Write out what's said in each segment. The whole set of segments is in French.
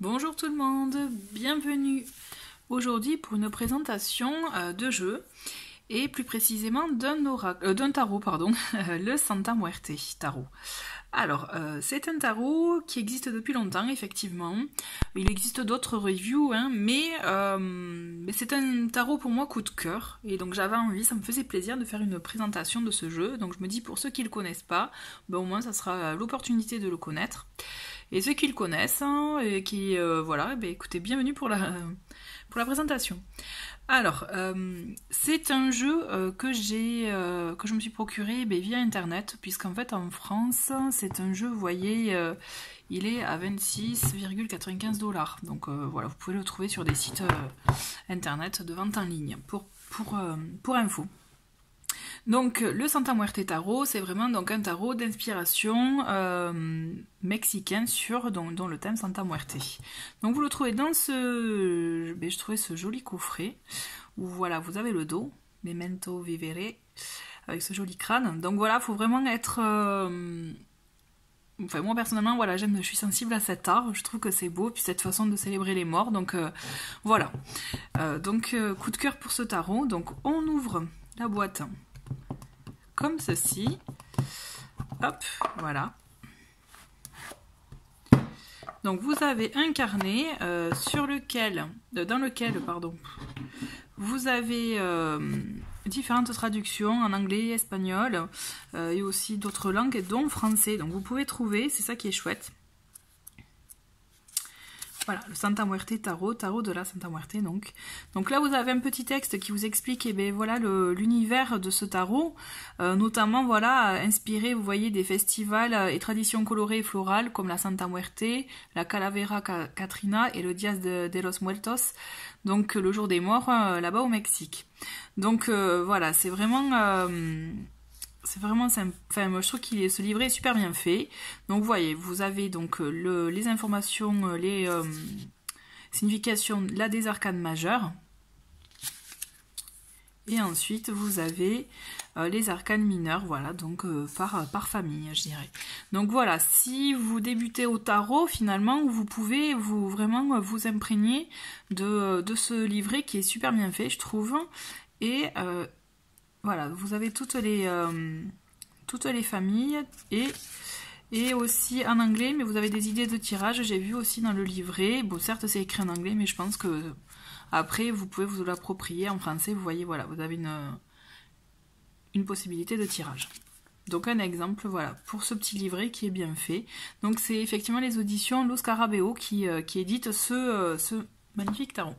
Bonjour tout le monde, bienvenue aujourd'hui pour une présentation de jeu et plus précisément d'un tarot, pardon, le Santa Muerte tarot. Alors, c'est un tarot qui existe depuis longtemps, effectivement. Il existe d'autres reviews, hein, mais c'est un tarot pour moi coup de cœur. Et donc j'avais envie, ça me faisait plaisir de faire une présentation de ce jeu. Donc je me dis, pour ceux qui ne le connaissent pas, ben, au moins ça sera l'opportunité de le connaître. Et ceux qui le connaissent, hein, et qui, voilà, ben, écoutez, bienvenue pour la présentation. Alors, c'est un jeu que je me suis procuré via internet, puisqu'en fait en France, c'est un jeu, vous voyez, il est à 26,95 $. Donc voilà, vous pouvez le trouver sur des sites internet de vente en ligne, pour info. Donc le Santa Muerte Tarot, c'est vraiment donc un tarot d'inspiration mexicaine dont le thème Santa Muerte. Donc vous le trouvez dans je trouvais ce joli coffret où voilà, vous avez le dos, Memento Vivere, avec ce joli crâne. Donc voilà, faut vraiment être enfin moi personnellement voilà, je suis sensible à cet art, je trouve que c'est beau, puis cette façon de célébrer les morts. Donc voilà. Coup de cœur pour ce tarot. Donc on ouvre la boîte comme ceci. Hop, voilà. Donc vous avez un carnet dans lequel, vous avez différentes traductions en anglais, espagnol et aussi d'autres langues, dont français. Donc vous pouvez trouver, c'est ça qui est chouette. Voilà, le Santa Muerte tarot de la Santa Muerte donc. Donc là vous avez un petit texte qui vous explique voilà l'univers de ce tarot, notamment voilà inspiré, vous voyez, des festivals et traditions colorées et florales comme la Santa Muerte, la Calavera Catrina et le Días de los Muertos, donc le jour des morts là-bas au Mexique. Donc voilà, c'est vraiment simple. Enfin, moi je trouve que ce livret est super bien fait. Donc vous voyez, vous avez donc les informations, les significations là des arcanes majeures. Et ensuite vous avez les arcanes mineurs, voilà, donc par famille, je dirais. Donc voilà, si vous débutez au tarot, finalement, vous pouvez vraiment vous imprégner de ce livret qui est super bien fait, je trouve. Et voilà, vous avez toutes les familles et aussi en anglais, mais vous avez des idées de tirage, j'ai vu aussi dans le livret. Bon, certes c'est écrit en anglais, mais je pense que après vous pouvez vous l'approprier en français. Vous voyez, voilà, vous avez une possibilité de tirage. Donc un exemple, voilà, pour ce petit livret qui est bien fait. Donc c'est effectivement les auditions Los Carabeo qui éditent ce magnifique tarot.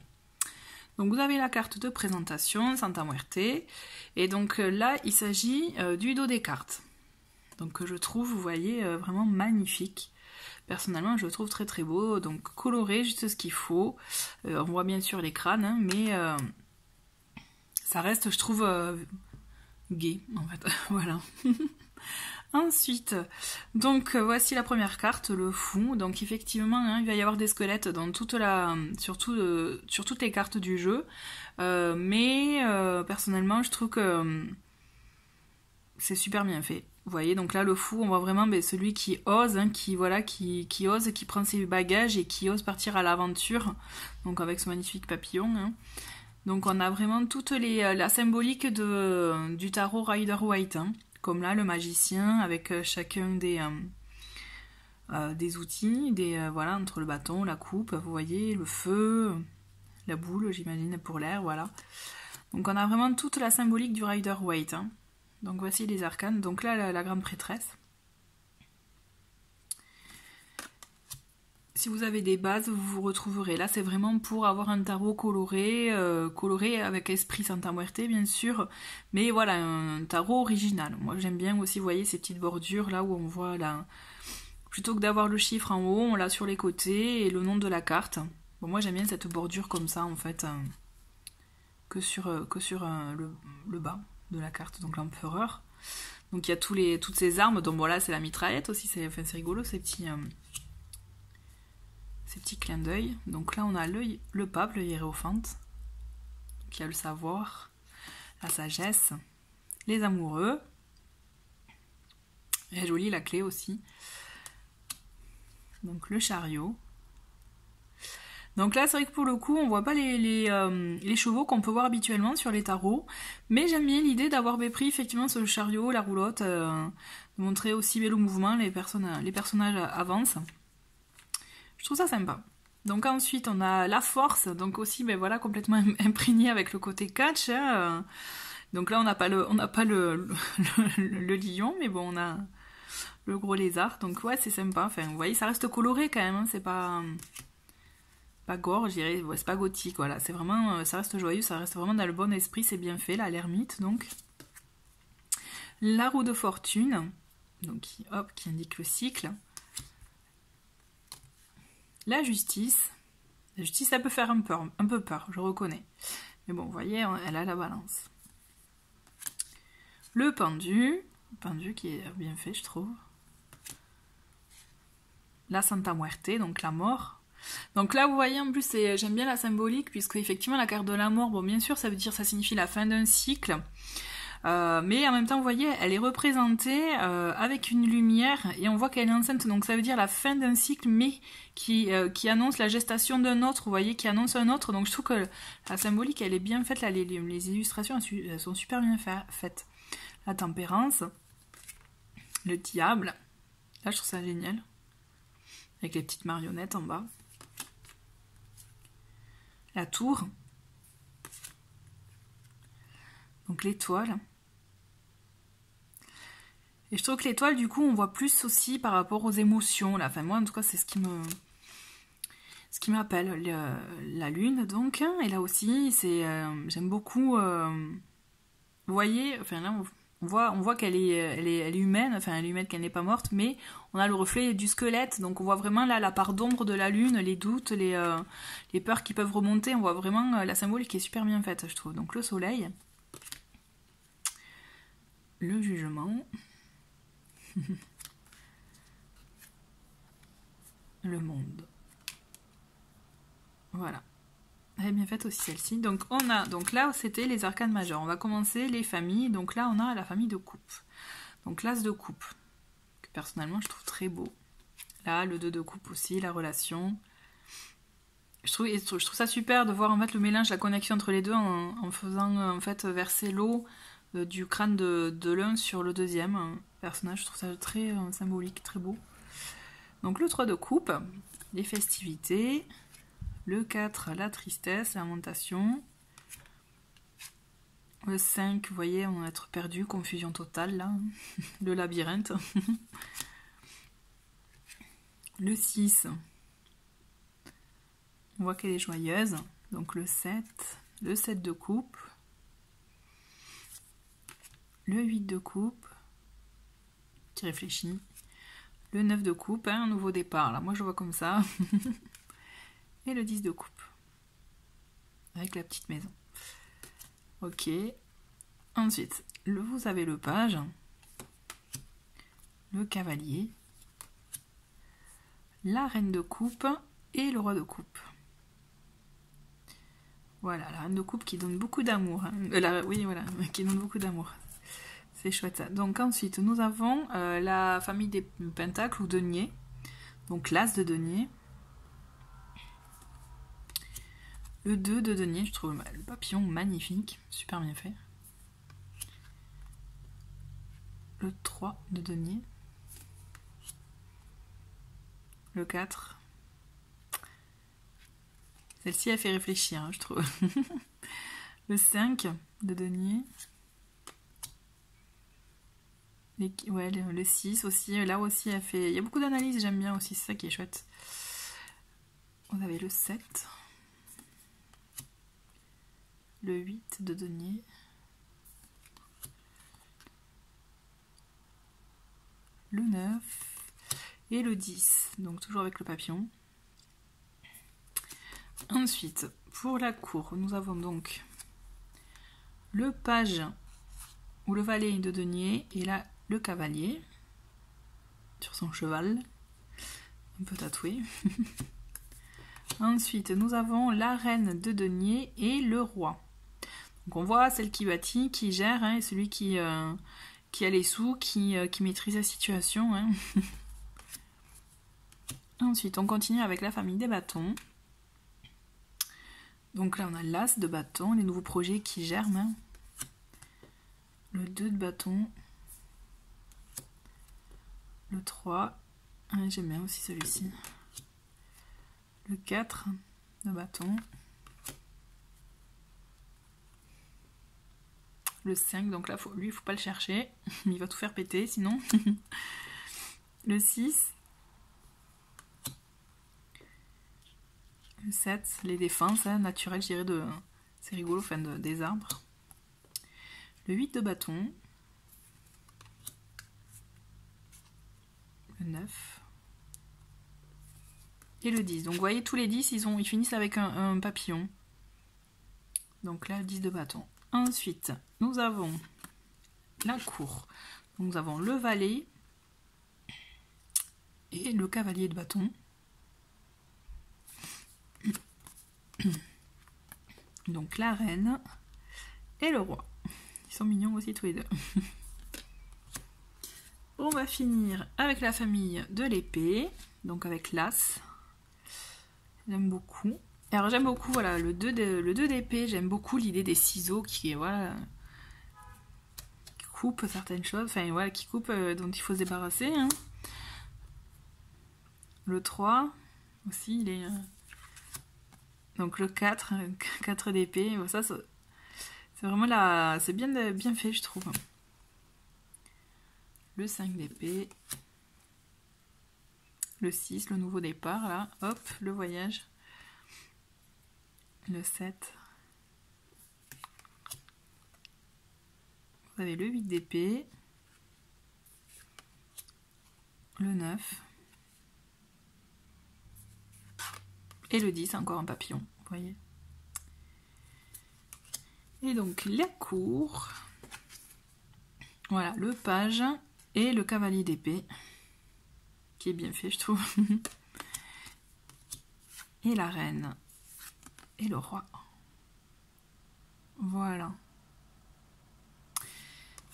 Donc vous avez la carte de présentation, Santa Muerte, et donc là il s'agit du dos des cartes. Donc que je trouve, vous voyez, vraiment magnifique. Personnellement je le trouve très très beau, donc coloré, juste ce qu'il faut. On voit bien sûr les crânes, hein, mais ça reste, je trouve, gai en fait, voilà. Ensuite, donc voici la première carte, le fou. Donc effectivement, hein, il va y avoir des squelettes dans sur toutes les cartes du jeu. Mais personnellement, je trouve que c'est super bien fait. Vous voyez, donc là le fou, on voit vraiment celui qui ose, hein, qui ose, qui prend ses bagages et qui ose partir à l'aventure. Donc avec ce magnifique papillon. Hein. Donc on a vraiment toute la symbolique du tarot Rider-Waite. Hein. Comme là, le magicien, avec chacun des outils, voilà, entre le bâton, la coupe, vous voyez, le feu, la boule, j'imagine, pour l'air, voilà. Donc on a vraiment toute la symbolique du Rider-Waite. Hein. Donc voici les arcanes. Donc là, la grande prêtresse. Si vous avez des bases, vous vous retrouverez. Là, c'est vraiment pour avoir un tarot coloré avec esprit Santa Muerte, bien sûr. Mais voilà, un tarot original. Moi, j'aime bien aussi, vous voyez, ces petites bordures, là où on voit, là, plutôt que d'avoir le chiffre en haut, on l'a sur les côtés et le nom de la carte. Bon, moi, j'aime bien cette bordure comme ça, en fait, que sur le bas de la carte, donc l'empereur. Donc, il y a toutes ces armes. Donc, voilà, c'est la mitraillette aussi. C'est rigolo, ces petits clins d'œil. Donc là on a le pape, le hiérophante, qui a le savoir, la sagesse, les amoureux, et jolie la clé aussi. Donc le chariot, Donc là, c'est vrai que pour le coup, on voit pas les chevaux qu'on peut voir habituellement sur les tarots. Mais j'aime bien l'idée d'avoir pris effectivement ce chariot, la roulotte, de montrer aussi bien le mouvement, les personnages avancent. Je trouve ça sympa. Donc ensuite, on a la force, donc aussi, ben voilà, complètement imprégné avec le côté catch. Hein. Donc là, on n'a pas le lion, mais bon, on a le gros lézard. Donc ouais, c'est sympa. Enfin, vous voyez, ça reste coloré quand même. Hein. C'est pas gore, je dirais. Ouais, c'est pas gothique. Voilà, c'est vraiment, ça reste joyeux, ça reste vraiment dans le bon esprit. C'est bien fait, là, l'ermite. Donc la roue de fortune, donc qui indique le cycle. La justice. La justice, ça peut faire un peu peur, je reconnais. Mais bon, vous voyez, elle a la balance. Le pendu qui est bien fait, je trouve. La Santa Muerte, donc la mort. Donc là, vous voyez, en plus, j'aime bien la symbolique, puisque effectivement, la carte de la mort, bon, bien sûr, ça veut dire, ça signifie la fin d'un cycle. Mais en même temps, vous voyez, elle est représentée avec une lumière, et on voit qu'elle est enceinte, donc ça veut dire la fin d'un cycle, mais qui annonce la gestation d'un autre, vous voyez, qui annonce un autre. Donc je trouve que la symbolique, elle est bien faite, là, les illustrations, elles sont super bien faites. La tempérance, le diable, là je trouve ça génial, avec les petites marionnettes en bas. La tour, donc l'étoile. Et je trouve que l'étoile, du coup, on voit plus aussi par rapport aux émotions, là. Enfin, moi, en tout cas, c'est ce qui m'appelle la lune, donc. Et là aussi, j'aime beaucoup, vous voyez, enfin là, on voit qu'elle elle est humaine, enfin elle est humaine, qu'elle n'est pas morte, mais on a le reflet du squelette, donc on voit vraiment là la part d'ombre de la lune, les doutes, les peurs qui peuvent remonter, on voit vraiment la symbolique qui est super bien faite, je trouve. Donc le soleil, le jugement, le monde. Voilà. Elle est bien faite aussi celle-ci. Donc là c'était les arcanes majeures. On va commencer les familles. Donc là on a la famille de coupe. Donc l'as de coupe, que personnellement je trouve très beau. Là le 2 de coupe aussi, la relation. Je trouve ça super de voir en fait le mélange, la connexion entre les deux en faisant en fait verser l'eau du crâne de l'un sur le deuxième personnage. Je trouve ça très symbolique, très beau. Donc le 3 de coupe, les festivités. Le 4, la tristesse, la lamentation. Le 5, vous voyez, on va être perdu, confusion totale, là. Le labyrinthe. Le 6, on voit qu'elle est joyeuse. Donc le 7 de coupe. Le 8 de coupe, qui réfléchit. Le 9 de coupe, un nouveau départ, là. Moi, je vois comme ça. Et le 10 de coupe, avec la petite maison. Ok. Ensuite, vous avez le page, le cavalier, la reine de coupe et le roi de coupe. Voilà, la reine de coupe qui donne beaucoup d'amour. Hein. Oui, voilà, qui donne beaucoup d'amour. C'est chouette ça. Donc ensuite, nous avons la famille des pentacles ou deniers. Donc l'as de denier. Le 2 de denier, je trouve le papillon magnifique, super bien fait. Le 3 de denier. Le 4. Celle-ci, elle fait réfléchir, hein, je trouve. Le 5 de denier. Ouais, le 6 aussi, là aussi, elle fait... Il y a beaucoup d'analyses, j'aime bien aussi, c'est ça qui est chouette. Vous avez le 7. Le 8 de denier. Le 9. Et le 10. Donc toujours avec le papillon. Ensuite, pour la cour, nous avons donc le page ou le valet de denier. Et là, le cavalier. Sur son cheval. Un peu tatoué. Ensuite, nous avons la reine de denier et le roi. Donc on voit celle qui bâtit, qui gère, hein, et celui qui a les sous, qui maîtrise la situation. Hein. Ensuite, on continue avec la famille des bâtons. Donc là, on a l'as de bâton, les nouveaux projets qui germent. Hein. Le 2 de bâton. Le 3. Ah, j'aime bien aussi celui-ci. Le 4 de bâton. Le 5, donc là, lui, il faut pas le chercher. Il va tout faire péter, sinon. Le 6. Le 7, les défenses hein, naturelles, je dirais, c'est rigolo, enfin, des arbres. Le 8 de bâton. Le 9. Et le 10. Donc, vous voyez, tous les 10, ils finissent avec un papillon. Donc là, le 10 de bâton. Ensuite, nous avons la cour. Donc, nous avons le valet et le cavalier de bâton. Donc la reine et le roi. Ils sont mignons aussi tous les deux. On va finir avec la famille de l'épée. Donc avec l'as. J'aime beaucoup. Alors j'aime beaucoup voilà, le 2 d'épée. J'aime beaucoup l'idée des ciseaux qui voilà, coupent certaines choses. Enfin voilà, qui coupent dont il faut se débarrasser. Hein. Le 3 aussi, il est... Donc le 4, 4 d'épée, ça c'est vraiment là, c'est bien fait je trouve. Le 5 d'épée, le 6, le nouveau départ là, hop, le voyage, le 7, vous avez le 8 d'épée, le 9, et le 10, encore un papillon, vous voyez. Et donc la cour, voilà, le page et le cavalier d'épée, qui est bien fait je trouve. Et la reine et le roi. Voilà.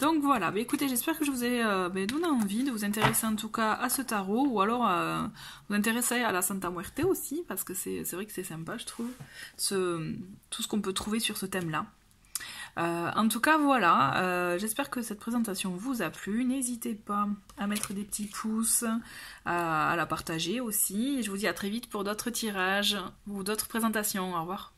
Donc voilà, bah écoutez, j'espère que je vous ai donné envie de vous intéresser en tout cas à ce tarot, ou alors vous intéresser à la Santa Muerte aussi, parce que c'est vrai que c'est sympa, je trouve, tout ce qu'on peut trouver sur ce thème-là. En tout cas, voilà, j'espère que cette présentation vous a plu. N'hésitez pas à mettre des petits pouces, à la partager aussi. Et je vous dis à très vite pour d'autres tirages ou d'autres présentations. Au revoir.